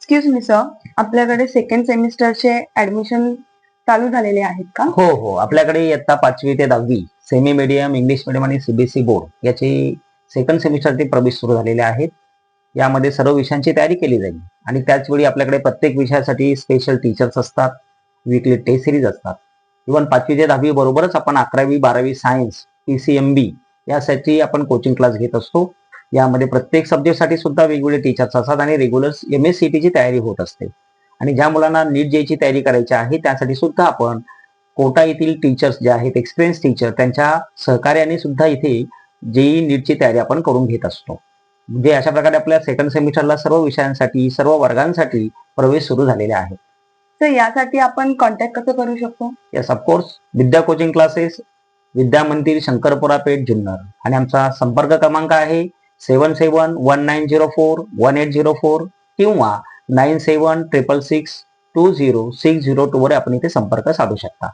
Excuse me sir, आपल्याकडे second सेमिस्टरचे admission चालू झालेले आहेत का? हो हो, आपल्याकडे इयत्ता 5वी ते 10वी सेमी मीडियम, इंग्लिश मीडियम आणि सीबीएसई बोर्ड याचे सेकंड सेमिस्टरचे प्रवेश सुरू झालेले आहेत. यामध्ये सर्व विषयांची तयारी केली जाईल आणि त्याचवेळी आपल्याकडे प्रत्येक विषयासाठी स्पेशल टीचर्स असतात, वीकली टेस्ट सिरीज असतात. इव्हन 5वी ते 10वी बरोबरच आपण 11वी 12वी सायन्स, PCMB यासाठी आपण कोचिंग क्लास घेत असतो. यामध्ये प्रत्येक सब्जेक्टसाठी सुद्धा वेगवेगळे टीचर्स असतात आणि रेग्युलर MSCT ची तयारी होत असते. आणि ज्या मुलांना नीट जेईची तयारी करायची आहे त्यासाठी सुद्धा आपण कोटा येथील टीचर्स जे आहेत, एक्सपिरियन्स टीचर, त्यांच्या सहकार्याने सुद्धा इथे जेई नीटची तयारी आपण करून घेत असतो. म्हणजे अशा प्रकारे आपल्या सेकंड सेमिस्टरला सर्व विषयांसाठी, सर्व वर्गांसाठी प्रवेश सुरू झालेले आहेत. तर यासाठी आपण कॉन्टॅक्ट कसं करू शकतो? येस, ऑफकोर्स, विद्या कोचिंग क्लासेस, विद्या मंदिर, शंकरपुरा पेठ, जुन्नर. आणि आमचा संपर्क क्रमांक आहे 7719041804 किंवा 9766620602 वर आपण इथे संपर्क साधू शकता.